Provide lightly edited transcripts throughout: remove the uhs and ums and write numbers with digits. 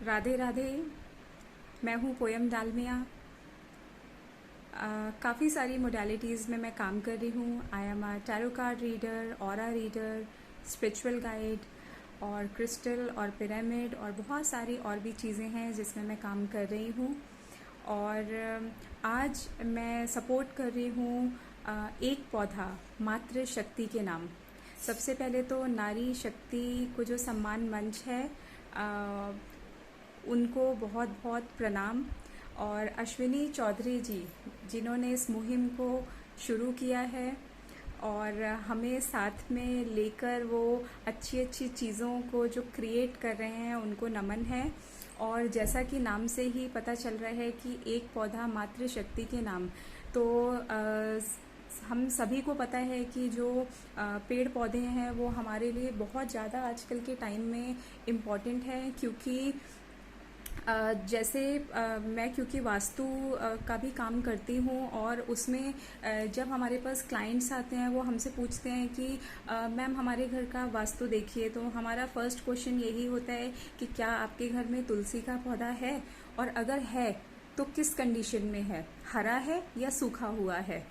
राधे राधे। मैं हूँ पोयम डालमिया। काफ़ी सारी मोडालिटीज़ में मैं काम कर रही हूँ। I am a tarot card reader, aura reader, spiritual guide और क्रिस्टल और पिरामिड और बहुत सारी और भी चीज़ें हैं जिसमें मैं काम कर रही हूँ। और आज मैं सपोर्ट कर रही हूँ एक पौधा मातृ शक्ति के नाम। सबसे पहले तो नारी शक्ति को जो सम्मान मंच है उनको बहुत बहुत प्रणाम। और अश्विनी चौधरी जी जिन्होंने इस मुहिम को शुरू किया है और हमें साथ में लेकर वो अच्छी अच्छी चीज़ों को जो क्रिएट कर रहे हैं उनको नमन है। और जैसा कि नाम से ही पता चल रहा है कि एक पौधा मातृ शक्ति के नाम, तो हम सभी को पता है कि जो पेड़ पौधे हैं वो हमारे लिए बहुत ज़्यादा आजकल के टाइम में इम्पॉर्टेंट है। क्योंकि जैसे मैं क्योंकि वास्तु का भी काम करती हूँ और उसमें जब हमारे पास क्लाइंट्स आते हैं वो हमसे पूछते हैं कि मैम हमारे घर का वास्तु देखिए, तो हमारा फर्स्ट क्वेश्चन यही होता है कि क्या आपके घर में तुलसी का पौधा है, और अगर है तो किस कंडीशन में है, हरा है या सूखा हुआ है।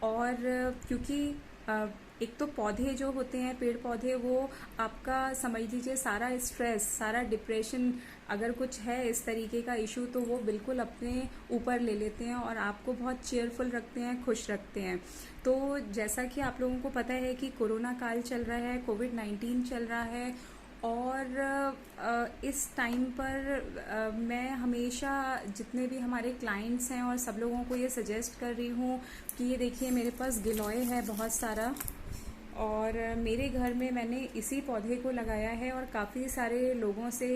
और क्योंकि एक तो पौधे जो होते हैं, पेड़ पौधे, वो आपका समझ लीजिए सारा स्ट्रेस, सारा डिप्रेशन, अगर कुछ है इस तरीके का इशू, तो वो बिल्कुल अपने ऊपर ले लेते हैं और आपको बहुत चेयरफुल रखते हैं, खुश रखते हैं। तो जैसा कि आप लोगों को पता है कि कोरोना काल चल रहा है, कोविड-19 चल रहा है, और इस टाइम पर मैं हमेशा जितने भी हमारे क्लाइंट्स हैं और सब लोगों को ये सजेस्ट कर रही हूँ कि ये देखिए मेरे पास गिलोय है बहुत सारा, और मेरे घर में मैंने इसी पौधे को लगाया है। और काफ़ी सारे लोगों से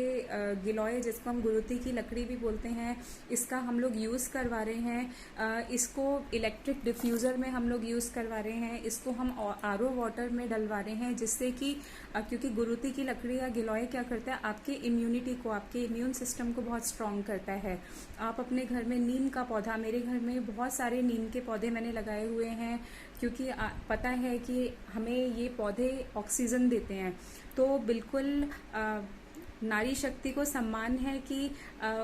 गिलोय, जिसको हम गुरुती की लकड़ी भी बोलते हैं, इसका हम लोग यूज़ करवा रहे हैं। इसको इलेक्ट्रिक डिफ्यूज़र में हम लोग यूज़ करवा रहे हैं। इसको हम आरओ वाटर में डलवा रहे हैं, जिससे कि क्योंकि गुरुती की लकड़ी या गिलोय क्या करता है, आपके इम्यूनिटी को, आपके इम्यून सिस्टम को बहुत स्ट्रॉन्ग करता है। आप अपने घर में नीम का पौधा, मेरे घर में बहुत सारे नीम के पौधे मैंने लगाए हुए हैं, क्योंकि पता है कि हमें ये पौधे ऑक्सीजन देते हैं। तो बिल्कुल नारी शक्ति को सम्मान है कि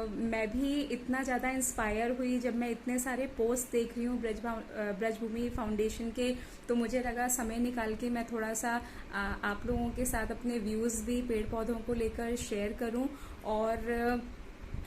मैं भी इतना ज़्यादा इंस्पायर हुई जब मैं इतने सारे पोस्ट देख रही हूँ ब्रजभूमि फाउंडेशन के। तो मुझे लगा समय निकाल के मैं थोड़ा सा आप लोगों के साथ अपने व्यूज़ भी पेड़ पौधों को लेकर शेयर करूँ। और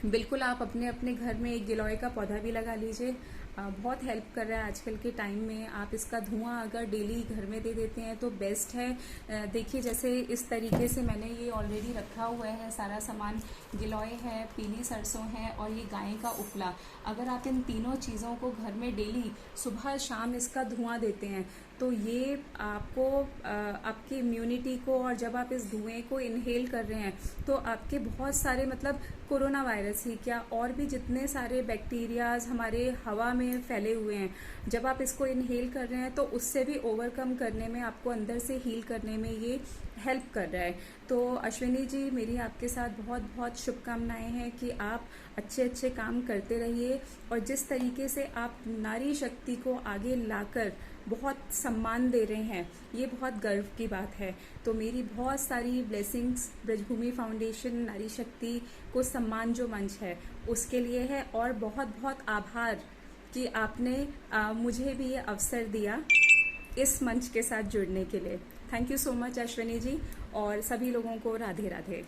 बिल्कुल आप अपने अपने घर में एक गिलोय का पौधा भी लगा लीजिए, बहुत हेल्प कर रहा है आजकल के टाइम में। आप इसका धुआं अगर डेली घर में दे देते हैं तो बेस्ट है। देखिए जैसे इस तरीके से मैंने ये ऑलरेडी रखा हुआ है सारा सामान। गिलोय है, पीली सरसों है और ये गाय का उपला। अगर आप इन तीनों चीज़ों को घर में डेली सुबह शाम इसका धुआं देते हैं तो ये आपको आपकी इम्यूनिटी को, और जब आप इस धुएं को इनहेल कर रहे हैं तो आपके बहुत सारे, मतलब कोरोना वायरस ही क्या, और भी जितने सारे बैक्टीरियाज हमारे हवा में फैले हुए हैं, जब आप इसको इनहेल कर रहे हैं तो उससे भी ओवरकम करने में, आपको अंदर से हील करने में ये हेल्प कर रहा है। तो अश्विनी जी, मेरी आपके साथ बहुत बहुत शुभकामनाएं हैं कि आप अच्छे अच्छे काम करते रहिए। और जिस तरीके से आप नारी शक्ति को आगे लाकर बहुत सम्मान दे रहे हैं, ये बहुत गर्व की बात है। तो मेरी बहुत सारी ब्लेसिंग्स ब्रजभूमि फाउंडेशन नारी शक्ति को सम्मान जो मंच है उसके लिए है। और बहुत बहुत आभार कि आपने मुझे भी ये अवसर दिया इस मंच के साथ जुड़ने के लिए। Thank you so much Ashwini ji, और सभी लोगों को राधे राधे।